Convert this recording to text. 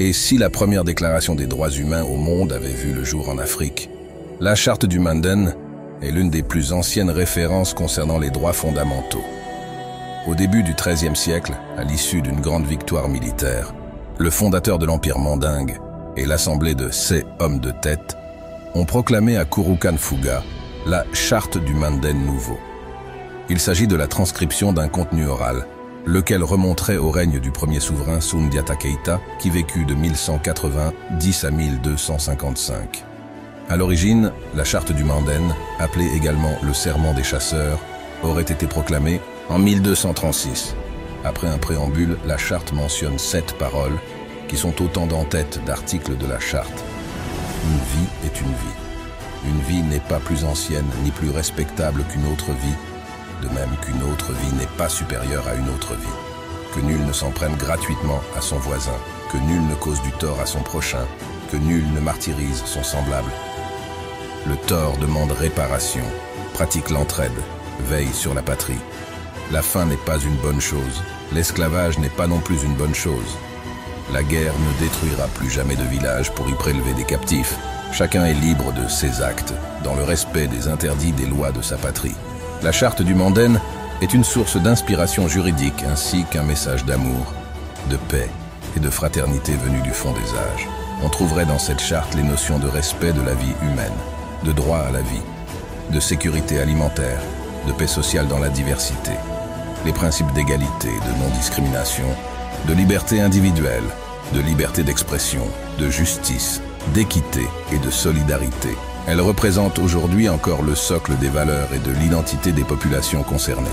Et si la première déclaration des droits humains au monde avait vu le jour en Afrique, la Charte du Manden est l'une des plus anciennes références concernant les droits fondamentaux. Au début du XIIIe siècle, à l'issue d'une grande victoire militaire, le fondateur de l'Empire mandingue et l'assemblée de ses hommes de tête ont proclamé à Kurukan-Fuga la Charte du Manden nouveau. Il s'agit de la transcription d'un contenu oral, lequel remonterait au règne du premier souverain Soundiata Keita, qui vécut de 1190 à 1255. À l'origine, la Charte du Manden, appelée également le Serment des chasseurs, aurait été proclamée en 1236. Après un préambule, la Charte mentionne 7 paroles, qui sont autant d'entêtes d'articles de la Charte. Une vie est une vie. Une vie n'est pas plus ancienne ni plus respectable qu'une autre vie, de même qu'une autre vie n'est pas supérieure à une autre vie. Que nul ne s'en prenne gratuitement à son voisin, que nul ne cause du tort à son prochain, que nul ne martyrise son semblable. Le tort demande réparation, pratique l'entraide, veille sur la patrie. La faim n'est pas une bonne chose, l'esclavage n'est pas non plus une bonne chose. La guerre ne détruira plus jamais de village pour y prélever des captifs. Chacun est libre de ses actes, dans le respect des interdits des lois de sa patrie. La Charte du Manden est une source d'inspiration juridique ainsi qu'un message d'amour, de paix et de fraternité venu du fond des âges. On trouverait dans cette charte les notions de respect de la vie humaine, de droit à la vie, de sécurité alimentaire, de paix sociale dans la diversité, les principes d'égalité, de non-discrimination, de liberté individuelle, de liberté d'expression, de justice, d'équité et de solidarité. Elle représente aujourd'hui encore le socle des valeurs et de l'identité des populations concernées.